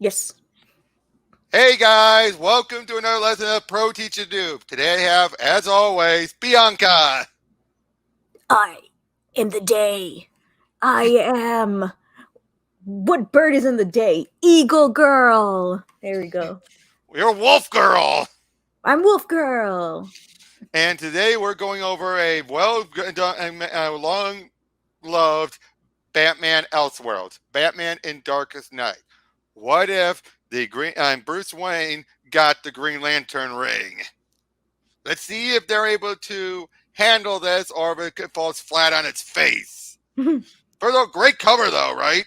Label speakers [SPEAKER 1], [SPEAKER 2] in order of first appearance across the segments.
[SPEAKER 1] Yes.
[SPEAKER 2] Hey guys, welcome to another lesson of Pro Teacher Noob. Today I have, as always, Bianca.
[SPEAKER 1] I am the day. I am. What bird is in the day? Eagle girl. There we go.
[SPEAKER 2] You're Wolf Girl.
[SPEAKER 1] I'm wolf girl.
[SPEAKER 2] And today we're going over a long loved Batman Elseworlds, Batman in Darkest Night. What if Bruce Wayne got the Green Lantern ring? Let's see if they're able to handle this or if it falls flat on its face. First of all, great cover though, right?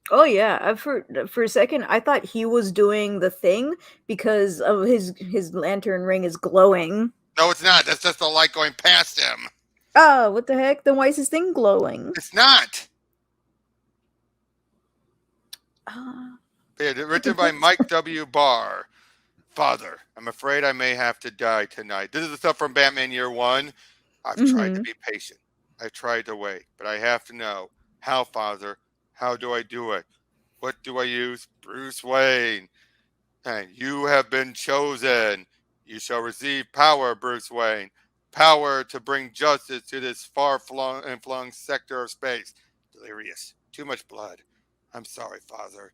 [SPEAKER 1] Oh yeah, for a second I thought he was doing the thing because of his lantern ring is glowing.
[SPEAKER 2] No, it's not. That's just the light going past him.
[SPEAKER 1] Oh, what the heck? Then why is his thing glowing?
[SPEAKER 2] It's not.
[SPEAKER 1] Uh,
[SPEAKER 2] Written by Mike W. Barr. Father, I'm afraid I may have to die tonight. This is the stuff from Batman Year One. I've tried to
[SPEAKER 1] mm-hmm.
[SPEAKER 2] be patient. I've tried to wait, but I have to know how, Father. How do I do it? What do I use? Bruce Wayne. And you have been chosen. You shall receive power, Bruce Wayne. Power to bring justice to this far-flung and flung sector of space. Delirious. Too much blood. I'm sorry, Father.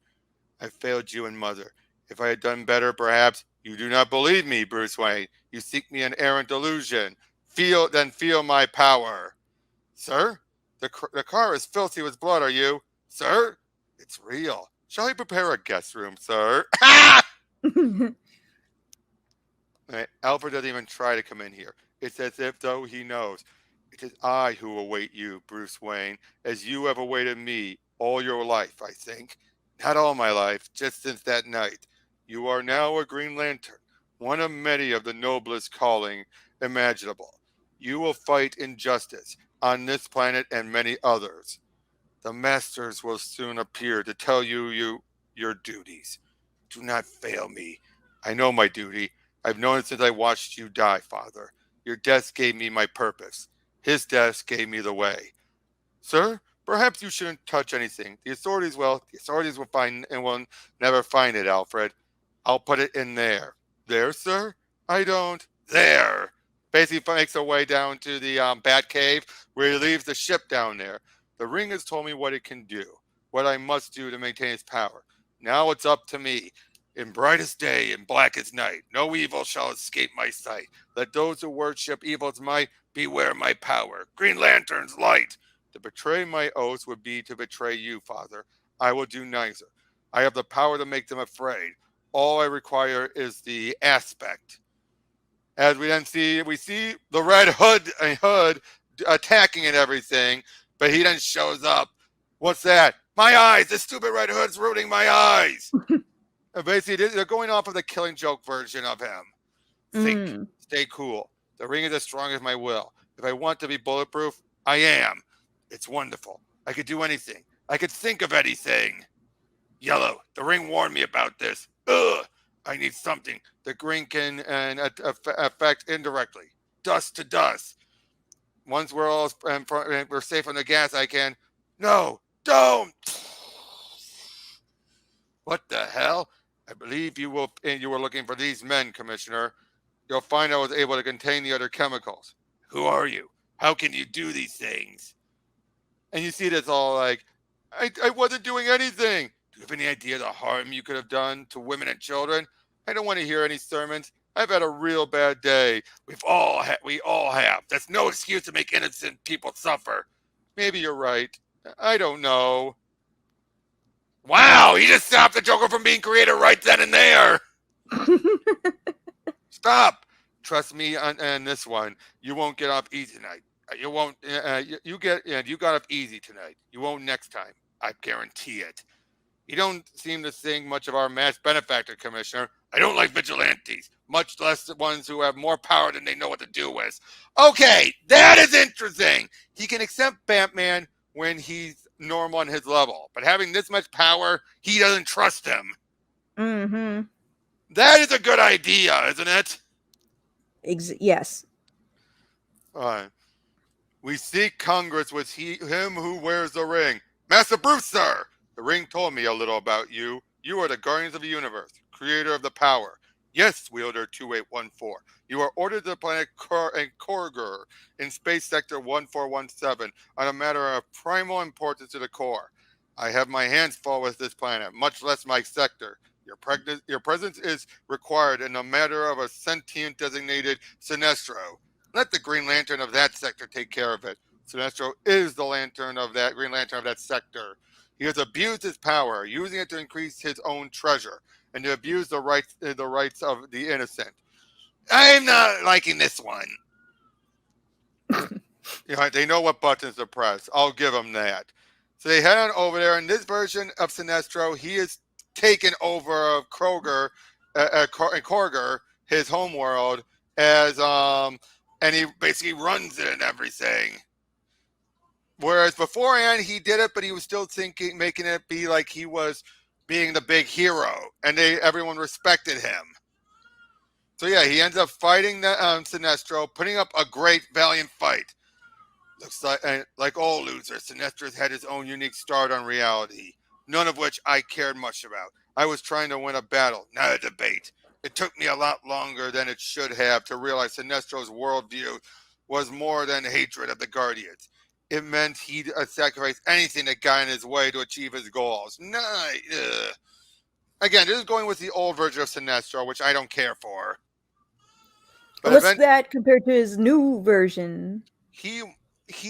[SPEAKER 2] I failed you and Mother. If I had done better, perhaps you do not believe me, Bruce Wayne. You seek me an errant delusion. Feel my power. Sir? The car is filthy with blood, are you? Sir? It's real. Shall I prepare a guest room, sir? Alfred doesn't even try to come in here. It's as if though he knows. It is I who await you, Bruce Wayne, as you have awaited me all your life, I think. Not all my life, just since that night. You are now a Green Lantern, one of many of the noblest calling imaginable. You will fight injustice on this planet and many others. The masters will soon appear to tell you your duties. Do not fail me. I know my duty. I've known it since I watched you die, Father. Your death gave me my purpose. His death gave me the way. Sir, perhaps you shouldn't touch anything. The authorities will find and will never find it, Alfred. I'll put it in there. There, sir? I don't. There. Basically makes our way down to the Bat Cave where he leaves the ship down there. The ring has told me what it can do, what I must do to maintain its power. Now it's up to me. In brightest day and blackest night, no evil shall escape my sight. Let those who worship evil's might beware my power. Green Lantern's light. To betray my oaths would be to betray you, Father. I will do neither. I have the power to make them afraid. All I require is the aspect. As we see the Red Hood attacking and everything, but he then shows up. What's that? My eyes! This stupid Red Hood's ruining my eyes! And basically, they're going off of the Killing Joke version of him. Think.
[SPEAKER 1] mm.
[SPEAKER 2] Stay cool. The ring is as strong as my will. If I want to be bulletproof, I am. It's wonderful. I could do anything. I could think of anything. Yellow, the ring warned me about this. Ugh! I need something the ring can affect indirectly. Dust to dust. Once we're safe from the gas, I can. No, don't. What the hell? I believe you were looking for these men, Commissioner. You'll find I was able to contain the other chemicals. Who are you? How can you do these things? And you see this all like, I wasn't doing anything. Do you have any idea the harm you could have done to women and children? I don't want to hear any sermons. I've had a real bad day. We all have. That's no excuse to make innocent people suffer. Maybe you're right. I don't know. Wow, he just stopped the Joker from being created right then and there. Stop. Trust me on this one. You won't get off easy tonight. You won't. You got off easy tonight. You won't next time. I guarantee it. You don't seem to think much of our mass benefactor, Commissioner. I don't like vigilantes, much less the ones who have more power than they know what to do with. Okay, that is interesting. He can accept Batman when he's normal on his level, but having this much power, he doesn't trust him.
[SPEAKER 1] mm-hmm.
[SPEAKER 2] That is a good idea, isn't it?
[SPEAKER 1] Yes.
[SPEAKER 2] Uh, we seek Congress with him who wears the ring. Master Bruce, sir! The ring told me a little about you. You are the Guardians of the Universe, creator of the power. Yes, Wielder 2814. You are ordered to the planet Korger in Space Sector 1417 on a matter of primal importance to the core. I have my hands full with this planet, much less my sector. Your presence is required in a matter of a sentient designated Sinestro. Let the Green Lantern of that sector take care of it. Sinestro is the lantern of that Green Lantern of that sector. He has abused his power, using it to increase his own treasure and to abuse the rights of the innocent. I'm not liking this one. They know what buttons to press. I'll give them that. So they head on over there. In this version of Sinestro, he is taken over of Korger, his homeworld, and he basically runs it and everything. Whereas beforehand he did it, but he was still thinking, making it be like he was being the big hero, and everyone respected him. So yeah, he ends up fighting the Sinestro, putting up a great, valiant fight. Looks like all losers, Sinestro's had his own unique start on reality, none of which I cared much about. I was trying to win a battle, not a debate. It took me a lot longer than it should have to realize Sinestro's worldview was more than hatred of the Guardians. It meant he'd sacrifice anything that got in his way to achieve his goals. Again, this is going with the old version of Sinestro, which I don't care for. But
[SPEAKER 1] What's that compared to his new version?
[SPEAKER 2] He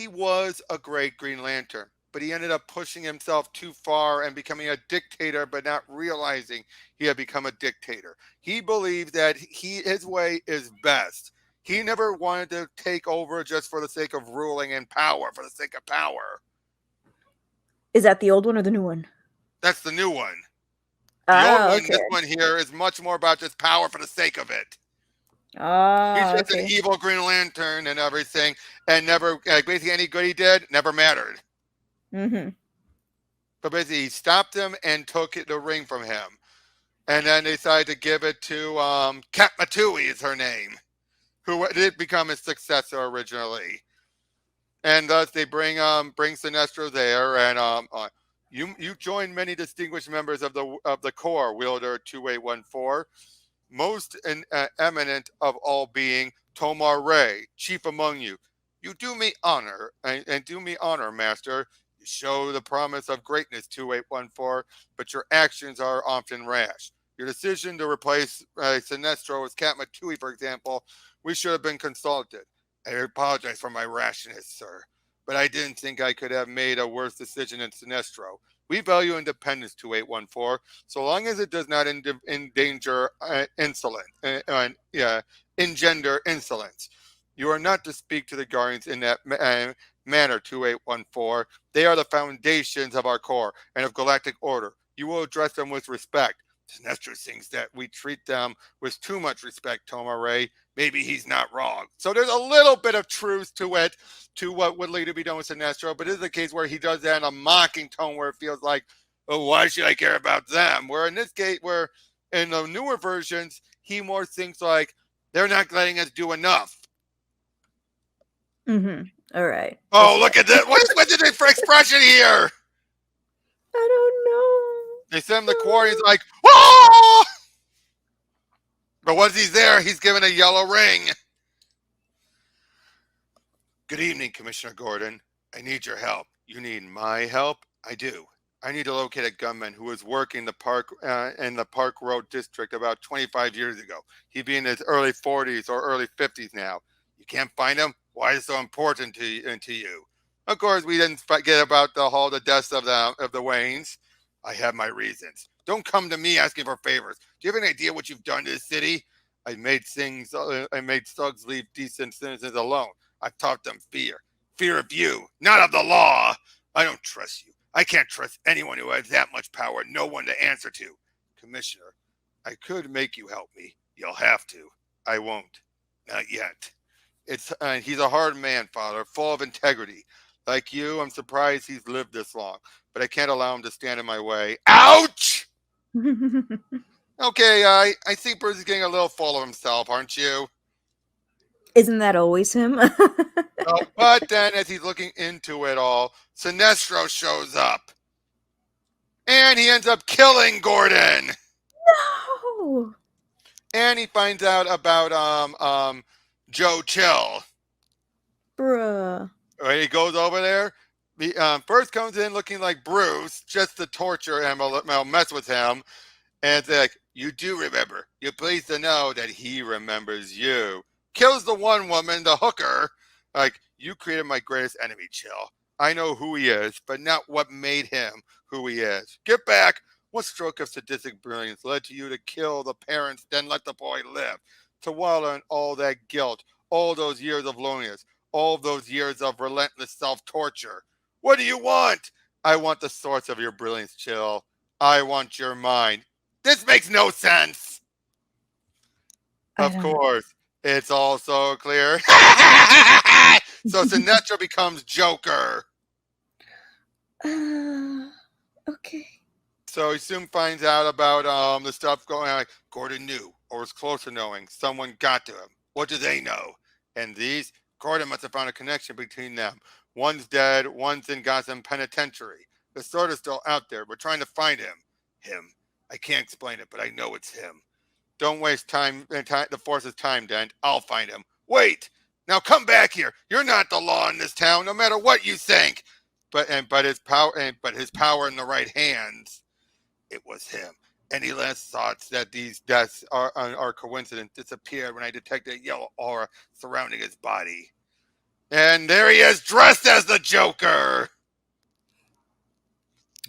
[SPEAKER 2] was a great Green Lantern, but he ended up pushing himself too far and becoming a dictator, but not realizing he had become a dictator. He believed that his way is best. He never wanted to take over just for the sake of ruling and power, for the sake of power.
[SPEAKER 1] Is that the old one or the new one?
[SPEAKER 2] That's the new one. The old one, this one here, is much more about just power for the sake of it. He's just an evil Green Lantern and everything, and never, basically any good he did never mattered.
[SPEAKER 1] Mm-hmm.
[SPEAKER 2] But basically, he stopped him and took the ring from him. And then they decided to give it to Katmatui is her name, who did become his successor originally. And thus they bring Sinestro there, and you join many distinguished members of the Corps, Wielder 2814. Most eminent of all being Tomar Ray, chief among you. You do me honor, and do me honor, master. You show the promise of greatness, 2814, but your actions are often rash. Your decision to replace Sinestro with Katmatui, for example, we should have been consulted. I apologize for my rashness, sir, but I didn't think I could have made a worse decision than Sinestro. We value independence, 2814, so long as it does not endanger engender insolence. You are not to speak to the Guardians in that manner, 2814. They are the foundations of our Corps and of galactic order. You will address them with respect. Sinestro thinks that we treat them with too much respect, Toma Ray. Maybe he's not wrong. So there's a little bit of truth to it, to what would later be done with Sinestro, but it is a case where he does that in a mocking tone where it feels like, oh, why should I care about them? Where in this case, where in the newer versions, he more thinks like, they're not letting us do enough.
[SPEAKER 1] Mm-hmm. All right.
[SPEAKER 2] Oh, look at this. What is it for expression here?
[SPEAKER 1] I don't know.
[SPEAKER 2] They send him the quarry. He's like, oh! But once he's there, he's given a yellow ring. Good evening, Commissioner Gordon. I need your help. You need my help? I do. I need to locate a gunman who was working in the Park Road district about 25 years ago. He'd be in his early 40s or early 50s now. You can't find him? Why is it so important to you? Of course, we didn't forget about the deaths of the Waynes. I have my reasons. Don't come to me asking for favors. Do you have any idea what you've done to the city? I made thugs leave decent citizens alone. I've taught them fear. Fear of you, not of the law. I don't trust you. I can't trust anyone who has that much power, no one to answer to. Commissioner, I could make you help me. You'll have to. I won't. Not yet. He's a hard man, Father, full of integrity. Like you, I'm surprised he's lived this long, but I can't allow him to stand in my way. Ouch! Okay, I think Bruce is getting a little full of himself, aren't you?
[SPEAKER 1] Isn't that always him?
[SPEAKER 2] But then, as he's looking into it all, Sinestro shows up. and he ends up killing Gordon.
[SPEAKER 1] No.
[SPEAKER 2] And he finds out about Joe Chill.
[SPEAKER 1] Bruh.
[SPEAKER 2] Right, he goes over there. He first comes in looking like Bruce, just to torture him, mess with him. And it's like, you do remember. You're pleased to know that he remembers you. Kills the one woman, the hooker. Like, you created my greatest enemy, Chill. I know who he is, but not what made him who he is. Get back. What stroke of sadistic brilliance led to you to kill the parents, then let the boy live? To wallow in all that guilt, all those years of loneliness, all those years of relentless self-torture. What do you want? I want the source of your brilliance, Chill. I want your mind. This makes no sense.
[SPEAKER 1] I
[SPEAKER 2] Of
[SPEAKER 1] don't.
[SPEAKER 2] course, it's all so clear. So Sinestro becomes Joker.
[SPEAKER 1] Okay.
[SPEAKER 2] So he soon finds out about the stuff going on. Like, Gordon knew, or was close to knowing. Someone got to him. What do they know? And these, Gordon must have found a connection between them. One's dead, one's in Gotham Penitentiary. The sword is still out there. We're trying to find him. Him. I can't explain it, but I know it's him. Don't waste time. The force's time, Dent. I'll find him. Wait. Now come back here. You're not the law in this town, no matter what you think. But his power in the right hands. It was him. Any last thoughts that these deaths are coincidence disappeared when I detected a yellow aura surrounding his body. And there he is, dressed as the Joker.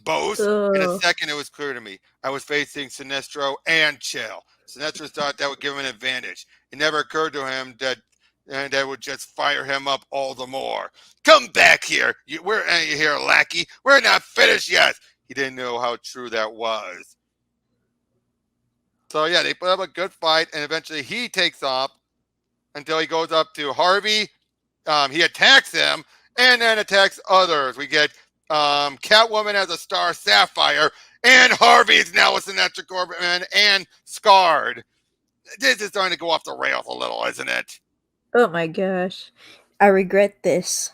[SPEAKER 2] Both. In a
[SPEAKER 1] Ugh.
[SPEAKER 2] second, it was clear to me. I was facing Sinestro and Chill. Sinestro thought that would give him an advantage. It never occurred to him that would just fire him up all the more. Come back here. We're here, lackey. We're not finished yet. He didn't know how true that was. So yeah, they put up a good fight, and eventually he takes off until he goes up to Harvey. He attacks him, and then attacks others. We get Catwoman as a Star Sapphire, and Harvey's now a Sinestro Corpman and Scarred. This is starting to go off the rails a little, isn't it?
[SPEAKER 1] Oh my gosh. I regret this.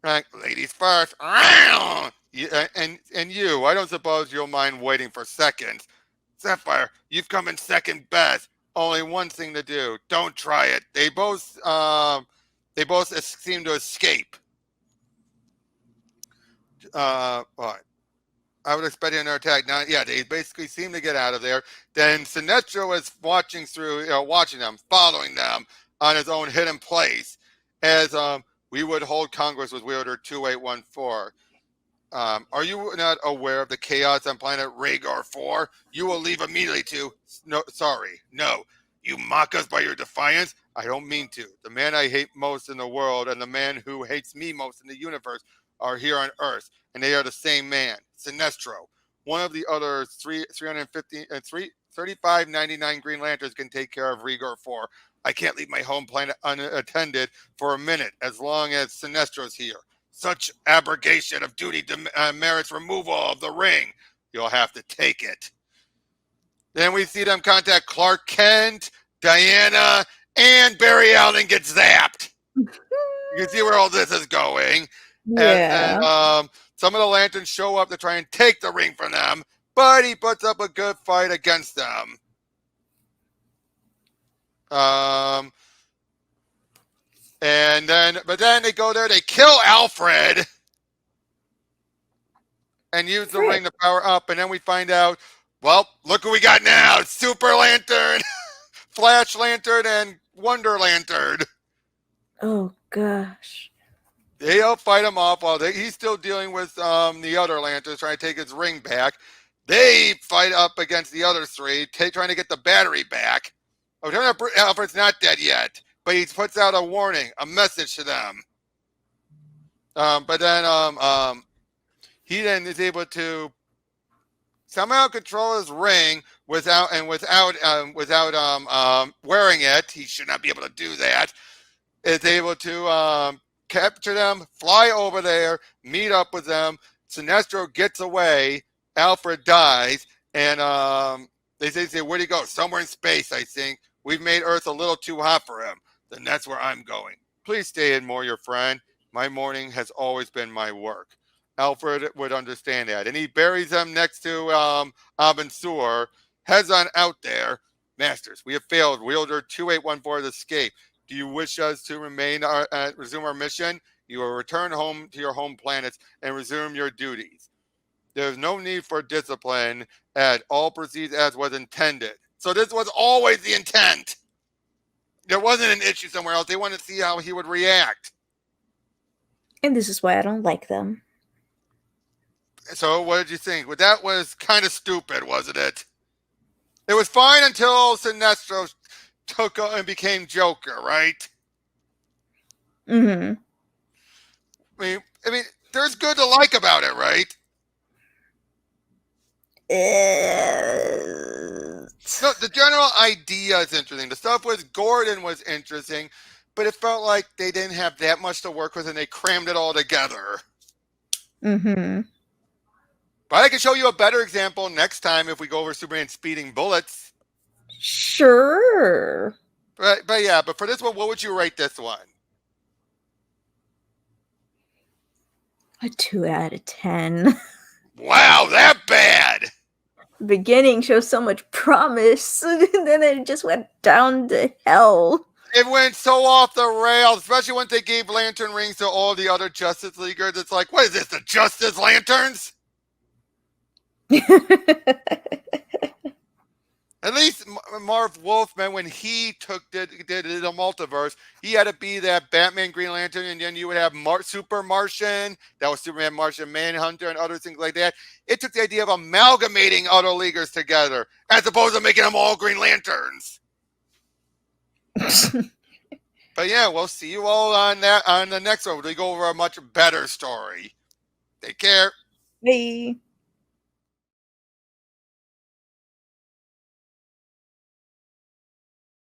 [SPEAKER 2] Right, ladies first. And you, I don't suppose you'll mind waiting for seconds. Sapphire, you've come in second best. Only one thing to do. Don't try it. They both seem to escape. What? I would expect another attack. Now, yeah, they basically seem to get out of there. Then Sinestro is watching them, following them on his own hidden place, as we would hold Congress with Wielder 2814. Are you not aware of the chaos on planet Rhaegar 4? You will leave immediately to... No, sorry, no. You mock us by your defiance? I don't mean to. The man I hate most in the world and the man who hates me most in the universe are here on Earth, and they are the same man, Sinestro. One of the other 3599 Green Lanterns can take care of Rhaegar 4. I can't leave my home planet unattended for a minute as long as Sinestro's here. Such abrogation of duty merits removal of the ring. You'll have to take it. Then we see them contact Clark Kent, Diana, and Barry Allen gets zapped. You can see where all this is going.
[SPEAKER 1] Yeah.
[SPEAKER 2] And some of the Lanterns show up to try and take the ring from them, but he puts up a good fight against them. But then they go there, they kill Alfred and use the ring to power up, and then we find out, well, look who we got now. Super Lantern, Flash Lantern, and Wonder Lantern.
[SPEAKER 1] Oh gosh.
[SPEAKER 2] They'll fight him off while he's still dealing with the other Lanterns trying to take his ring back. They fight up against the other three, trying to get the battery back. Oh, turn out Alfred's not dead yet, but he puts out a warning, a message to them. But then he then is able to somehow control his ring without wearing it. He should not be able to do that. Is able to capture them, fly over there, meet up with them. Sinestro gets away. Alfred dies, and they say, where'd he go? Somewhere in space, I think. We've made Earth a little too hot for him. Then that's where I'm going. Please stay in more, your friend. My morning has always been my work. Alfred would understand that. And he buries them next to Abensur, heads on out there. Masters, we have failed. Wielder 2814 has escaped. Do you wish us to resume our mission? You will return home to your home planets and resume your duties. There is no need for discipline, as all proceeds as was intended. So this was always the intent. There wasn't an issue somewhere else. They wanted to see how he would react.
[SPEAKER 1] And this is why I don't like them.
[SPEAKER 2] So what did you think? Well, that was kind of stupid, wasn't it? It was fine until Sinestro took and became Joker, right?
[SPEAKER 1] Mm-hmm.
[SPEAKER 2] I mean, there's good to like about it, right? No, the general idea is interesting. The stuff with Gordon was interesting, but it felt like they didn't have that much to work with and they crammed it all together.
[SPEAKER 1] Mm-hmm.
[SPEAKER 2] But I can show you a better example next time if we go over Superman speeding bullets.
[SPEAKER 1] Sure.
[SPEAKER 2] But yeah, but for this one, what would you rate this one?
[SPEAKER 1] A 2 out of 10.
[SPEAKER 2] Wow, that bad!
[SPEAKER 1] The beginning shows so much promise, and then it just went down to hell.
[SPEAKER 2] It went so off the rails, especially when they gave lantern rings to all the other Justice Leaguers. It's like, what is this, the Justice Lanterns? At least Marv Wolfman, when he did the multiverse, he had to be that Batman Green Lantern, and then you would have Super Martian, that was Superman, Martian Manhunter, and other things like that. It took the idea of amalgamating other leaguers together, as opposed to making them all Green Lanterns. But yeah, we'll see you all on the next one. We go over a much better story. Take care.
[SPEAKER 1] Bye.